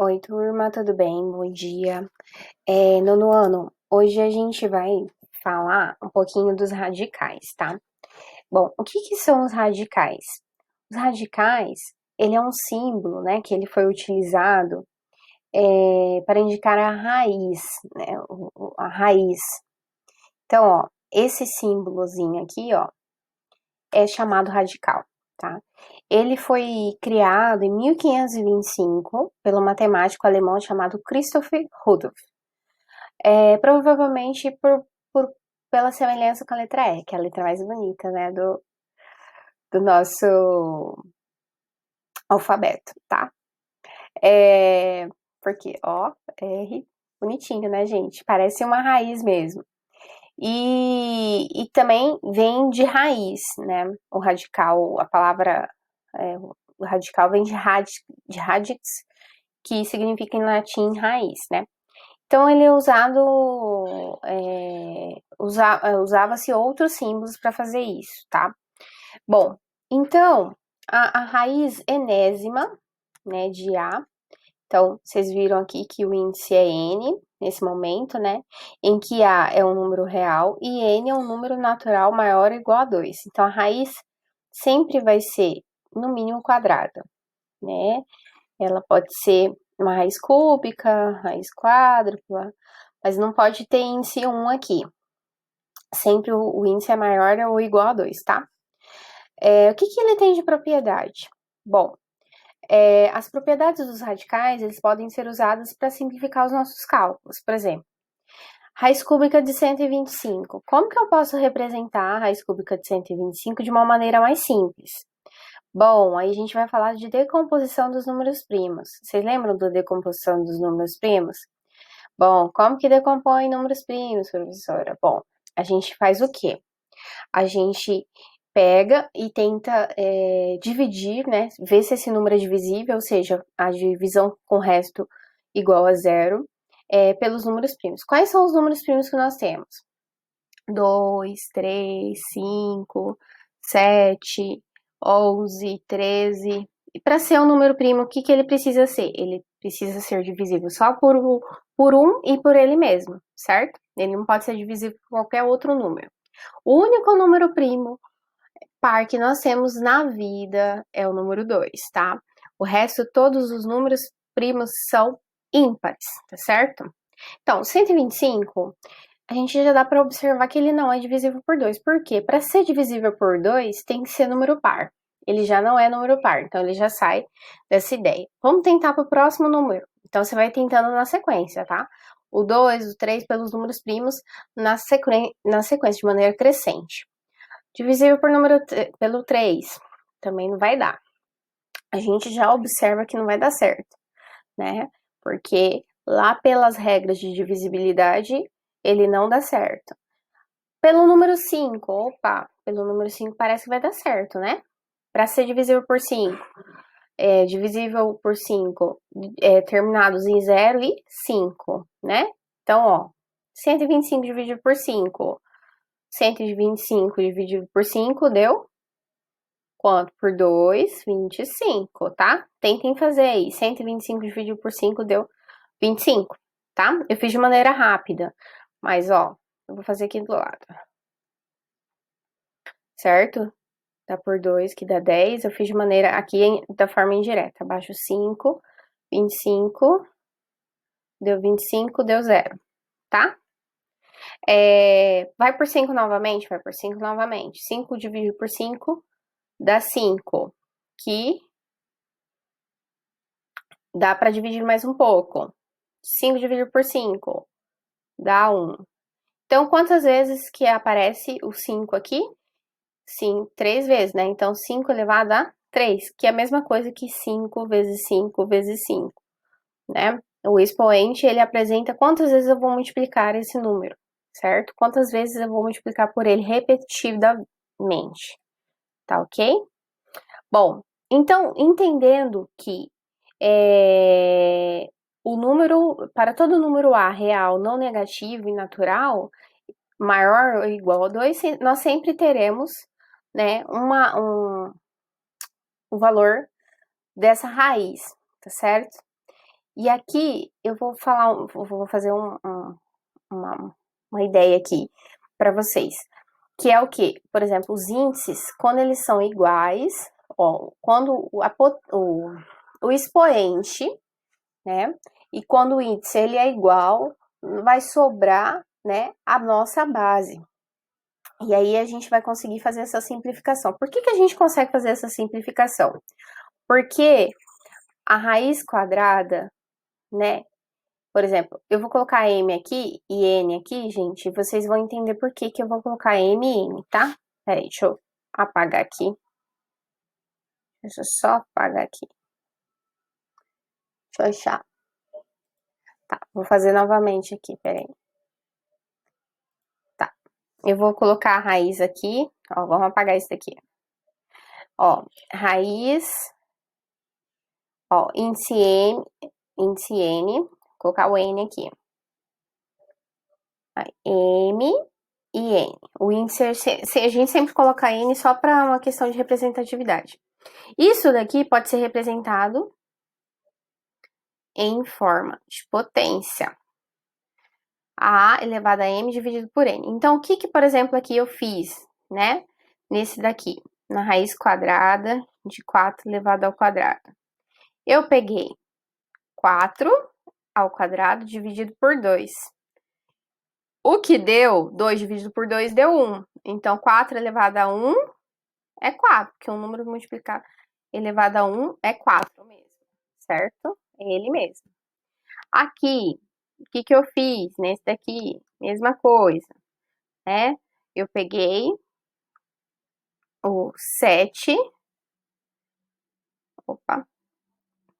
Oi, turma, tudo bem? Bom dia. Nono ano, hoje a gente vai falar um pouquinho dos radicais, tá? Bom, o que que são os radicais? Os radicais, ele é um símbolo, né, que ele foi utilizado para indicar a raiz, né, a raiz. Então, ó, esse símbolozinho aqui, ó, é chamado radical, tá? Ele foi criado em 1525 pelo matemático alemão chamado Christoph Rudolph. Provavelmente pela semelhança com a letra E, que é a letra mais bonita, né, do nosso alfabeto, tá? Porque, ó, R, bonitinho, né, gente? Parece uma raiz mesmo. E também vem de raiz, né? O radical, a palavra, o radical vem de radix, que significa em latim raiz, né? Então ele é usado, usava-se outros símbolos para fazer isso, tá? Bom, então a raiz enésima, né, de A, então vocês viram aqui que o índice é N nesse momento, né? Em que A é um número real e N é um número natural maior ou igual a 2. Então a raiz sempre vai ser no mínimo quadrada, né? Ela pode ser uma raiz cúbica, raiz quádrupla, mas não pode ter índice 1 aqui. Sempre o índice é maior ou igual a 2, tá? O que ele tem de propriedade? Bom, as propriedades dos radicais, eles podem ser usadas para simplificar os nossos cálculos. Por exemplo, raiz cúbica de 125. Como que eu posso representar a raiz cúbica de 125 de uma maneira mais simples? Bom, aí a gente vai falar de decomposição dos números primos. Vocês lembram da decomposição dos números primos? Bom, como que decompõe números primos, professora? Bom, a gente faz o quê? A gente pega e tenta dividir, né? Ver se esse número é divisível, ou seja, a divisão com o resto igual a zero, pelos números primos. Quais são os números primos que nós temos? 2, 3, 5, 7, 11, 13. E para ser um número primo, o que ele precisa ser? Ele precisa ser divisível só por um e por ele mesmo, certo? Ele não pode ser divisível por qualquer outro número. O único número primo par que nós temos na vida é o número 2, tá? O resto, todos os números primos são ímpares, tá certo? Então, 125, a gente já dá para observar que ele não é divisível por 2. Por quê? Para ser divisível por 2, tem que ser número par. Ele já não é número par, então ele já sai dessa ideia. Vamos tentar para o próximo número. Então, você vai tentando na sequência, tá? O 2, o 3 pelos números primos na sequência, de maneira crescente. Divisível pelo 3, também não vai dar. A gente já observa que não vai dar certo, né? Porque lá pelas regras de divisibilidade, ele não dá certo. Pelo número 5, opa, pelo número 5 parece que vai dar certo, né? Para ser divisível por 5, divisível por 5, terminados em 0 e 5, né? Então, ó, 125 dividido por 5, 125 dividido por 5 deu quanto? Por 2, 25, tá? Tentem fazer aí. 125 dividido por 5 deu 25, tá? Eu fiz de maneira rápida, mas ó, eu vou fazer aqui do lado. Certo? Dá por 2, que dá 10. Eu fiz de maneira aqui da forma indireta. Abaixo 5, 25, deu 25, deu 0, tá? Vai por 5 novamente? Vai por 5 novamente. 5 dividido por 5 dá 5, que dá para dividir mais um pouco. 5 dividido por 5 dá 1. Então, quantas vezes que aparece o 5 aqui? Sim, 3 vezes, né? Então, 5 elevado a 3, que é a mesma coisa que 5 vezes 5 vezes 5, né? O expoente, ele apresenta quantas vezes eu vou multiplicar esse número, certo? Quantas vezes eu vou multiplicar por ele repetidamente, tá ok? Bom, então, entendendo que o número, para todo número A real, não negativo e natural, maior ou igual a 2, nós sempre teremos, né, o valor dessa raiz, tá certo? E aqui eu vou falar, vou fazer uma ideia aqui para vocês, que é o que? Por exemplo, os índices, quando eles são iguais, ó, quando o expoente, né, e quando o índice ele é igual, vai sobrar, né, a nossa base. E aí a gente vai conseguir fazer essa simplificação. Por que a gente consegue fazer essa simplificação? Porque a raiz quadrada, né, por exemplo, eu vou colocar M aqui e N aqui, gente, e vocês vão entender por que eu vou colocar M e N, tá? Peraí, deixa eu apagar aqui. Deixa eu só apagar aqui. Deixa eu achar. Tá, vou fazer novamente aqui, peraí. Tá, eu vou colocar a raiz aqui, ó, vamos apagar isso daqui. Ó, raiz, ó, índice N, vou colocar o N aqui. M e N. O índice, a gente sempre coloca N só para uma questão de representatividade. Isso daqui pode ser representado em forma de potência. A elevado a M dividido por N. Então, o que, por exemplo, aqui eu fiz, né? Nesse daqui, na raiz quadrada de 4 elevado ao quadrado. Eu peguei 4 ao quadrado dividido por 2. O que deu, 2 dividido por 2 deu 1. Então, 4 elevado a 1 é 4, porque um número multiplicado elevado a 1 é 4 mesmo, certo? É ele mesmo. Aqui, o que eu fiz nesse daqui? Mesma coisa, né? Eu peguei o 7. Opa,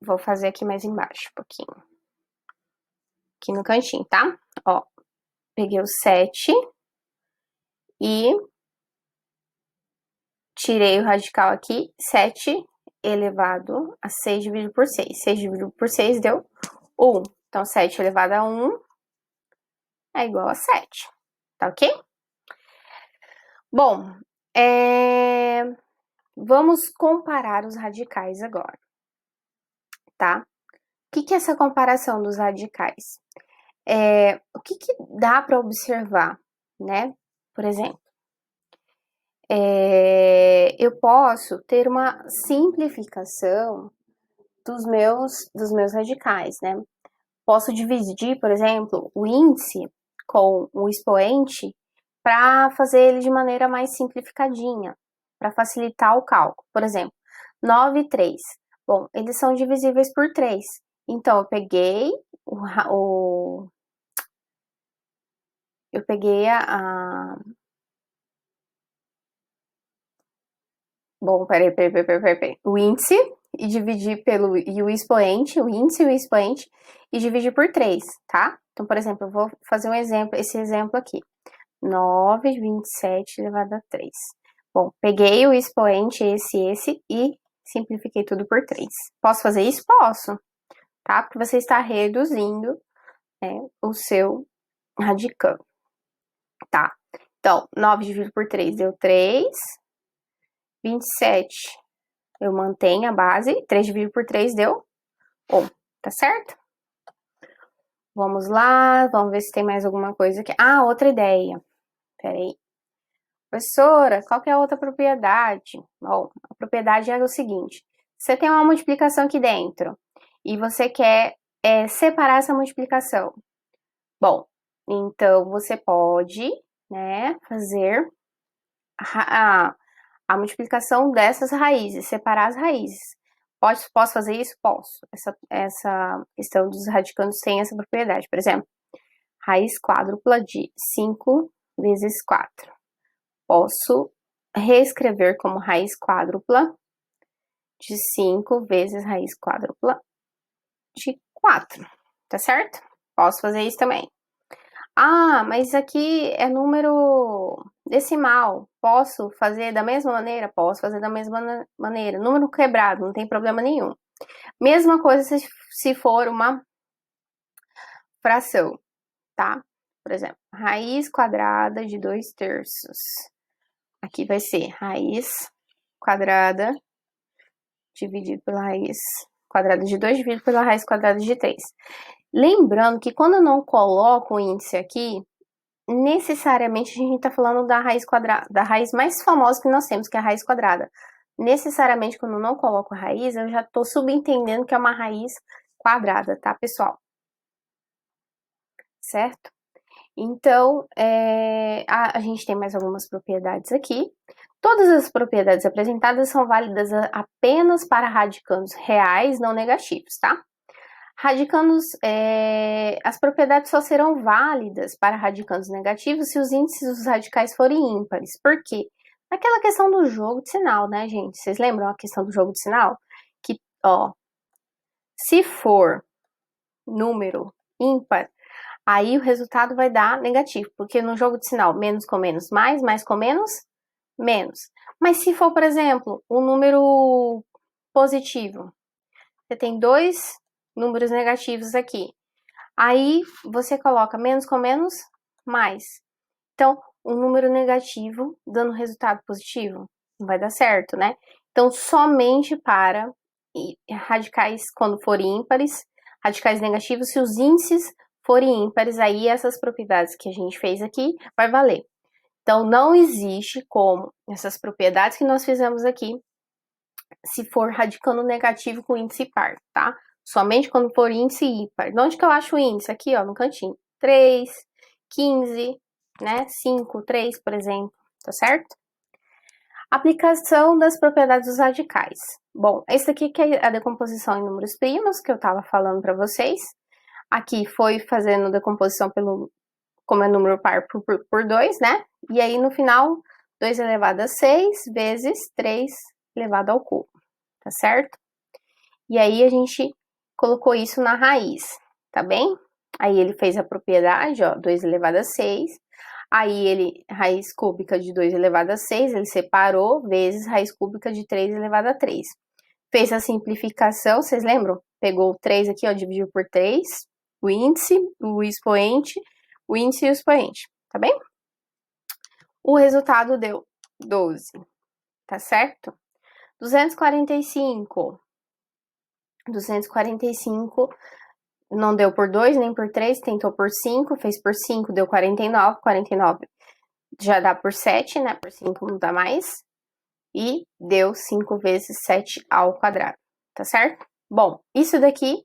vou fazer aqui mais embaixo um pouquinho. Aqui no cantinho, tá? Ó, peguei o 7 e tirei o radical aqui, 7 elevado a 6 dividido por 6. 6 dividido por 6 deu 1. Então, 7 elevado a 1 é igual a 7. Tá ok? Bom, vamos comparar os radicais agora, tá? O que é essa comparação dos radicais? O que dá para observar, né? Por exemplo, eu posso ter uma simplificação dos meus radicais, né? Posso dividir, por exemplo, o índice com o expoente para fazer ele de maneira mais simplificadinha, para facilitar o cálculo. Por exemplo, 9 e 3. Bom, eles são divisíveis por 3. Então, eu peguei Bom, peraí. O índice e dividir e o expoente, o índice e o expoente, e dividir por 3, tá? Então, por exemplo, eu vou fazer esse exemplo aqui. 9,27 elevado a 3. Bom, peguei o expoente, esse, e simplifiquei tudo por 3. Posso fazer isso? Posso, tá? Porque você está reduzindo, né, o seu radicando, tá? Então, 9 dividido por 3 deu 3. 27, eu mantenho a base. 3 dividido por 3 deu 1, tá certo? Vamos lá, vamos ver se tem mais alguma coisa aqui. Ah, outra ideia. Peraí. Professora, qual que é a outra propriedade? Bom, a propriedade é o seguinte. Você tem uma multiplicação aqui dentro e você quer separar essa multiplicação. Bom, então você pode, né, fazer a multiplicação dessas raízes, separar as raízes. Posso fazer isso? Posso. Essa questão dos radicandos tem essa propriedade. Por exemplo, raiz quádrupla de 5 vezes 4. Posso reescrever como raiz quádrupla de 5 vezes raiz quádrupla de 4. Tá certo? Posso fazer isso também. Ah, mas aqui é número decimal. Posso fazer da mesma maneira? Posso fazer da mesma maneira. Número quebrado, não tem problema nenhum. Mesma coisa se for uma fração, tá? Por exemplo, raiz quadrada de 2/3. Aqui vai ser raiz quadrada dividido pela raiz quadrada de 2 dividido pela raiz quadrada de 3. Lembrando que quando eu não coloco o índice aqui, necessariamente a gente está falando da raiz quadrada, da raiz mais famosa que nós temos, que é a raiz quadrada. Necessariamente, quando eu não coloco a raiz, eu já estou subentendendo que é uma raiz quadrada, tá, pessoal? Certo? Então, a gente tem mais algumas propriedades aqui. Todas as propriedades apresentadas são válidas apenas para radicandos reais não negativos, tá? Radicandos, as propriedades só serão válidas para radicandos negativos se os índices dos radicais forem ímpares. Por quê? Aquela questão do jogo de sinal, né, gente? Vocês lembram a questão do jogo de sinal? Que, ó, se for número ímpar, aí o resultado vai dar negativo, porque no jogo de sinal, menos com menos mais com menos, menos. Mas se for, por exemplo, um número positivo, você tem dois números negativos aqui. Aí você coloca menos com menos, mais. Então, um número negativo dando resultado positivo, não vai dar certo, né? Então, somente para radicais quando forem ímpares, radicais negativos, se os índices forem ímpares, aí essas propriedades que a gente fez aqui vai valer. Então, não existe como essas propriedades que nós fizemos aqui, se for radicando negativo com índice par, tá? Somente quando for índice ímpar. De onde que eu acho o índice? Aqui, ó, no cantinho. 3, 15, né? 5, 3, por exemplo, tá certo? Aplicação das propriedades dos radicais. Bom, esse aqui que é a decomposição em números primos, que eu tava falando para vocês. Aqui foi fazendo decomposição pelo, como é número par por 2, né? E aí, no final, 2 elevado a 6 vezes 3 elevado ao cubo, tá certo? E aí, a gente colocou isso na raiz, tá bem? Aí, ele fez a propriedade, ó, 2 elevado a 6. Aí, ele, raiz cúbica de 2 elevado a 6, ele separou, vezes raiz cúbica de 3 elevado a 3. Fez a simplificação, vocês lembram? Pegou o 3 aqui, ó, dividiu por 3, o índice, o expoente, o índice e o expoente, tá bem? O resultado deu 12, tá certo? 245. 245 não deu por 2, nem por 3, tentou por 5, fez por 5, deu 49. 49 já dá por 7, né? Por 5 não dá mais. E deu 5 vezes 7 ao quadrado, tá certo? Bom, isso daqui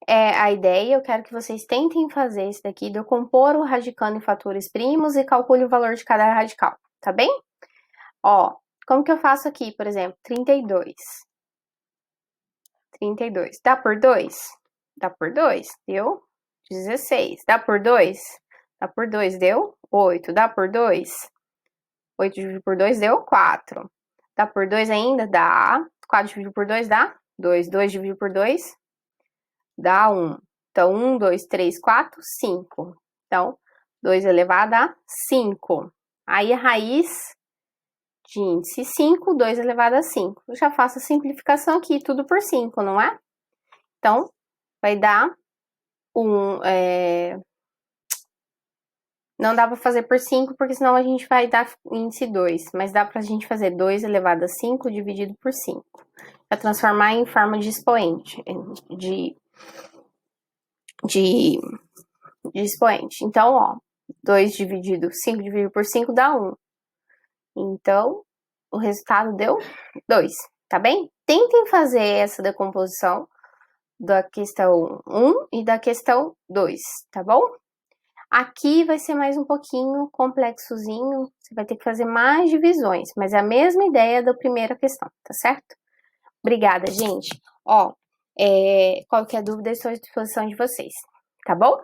é a ideia. Eu quero que vocês tentem fazer isso daqui, decompor o radicando em fatores primos e calcule o valor de cada radical, tá bem? Ó, como que eu faço aqui, por exemplo, 32. 32. Dá por 2? Dá por 2, deu 16. Dá por 2? Dá por 2, deu 8. Dá por 2? 8 dividido por 2 deu 4. Dá por 2 ainda? Dá. 4 dividido por 2 dá 2. 2 dividido por 2 dá 1. Então, 1, 2, 3, 4, 5. Então, 2 elevado a 5. Aí, a raiz de índice 5, 2 elevado a 5. Eu já faço a simplificação aqui, tudo por 5, não é? Então, vai dar não dá para fazer por 5, porque senão a gente vai dar índice 2. Mas dá pra gente fazer 2 elevado a 5 dividido por 5. Para transformar em forma de expoente. De expoente. Então, ó, 2 dividido, 5 dividido por 5 dá 1. Então, o resultado deu 2, tá bem? Tentem fazer essa decomposição da questão 1 e da questão 2, tá bom? Aqui vai ser mais um pouquinho complexozinho, você vai ter que fazer mais divisões, mas é a mesma ideia da primeira questão, tá certo? Obrigada, gente. Ó, qualquer dúvida, estou à disposição de vocês, tá bom?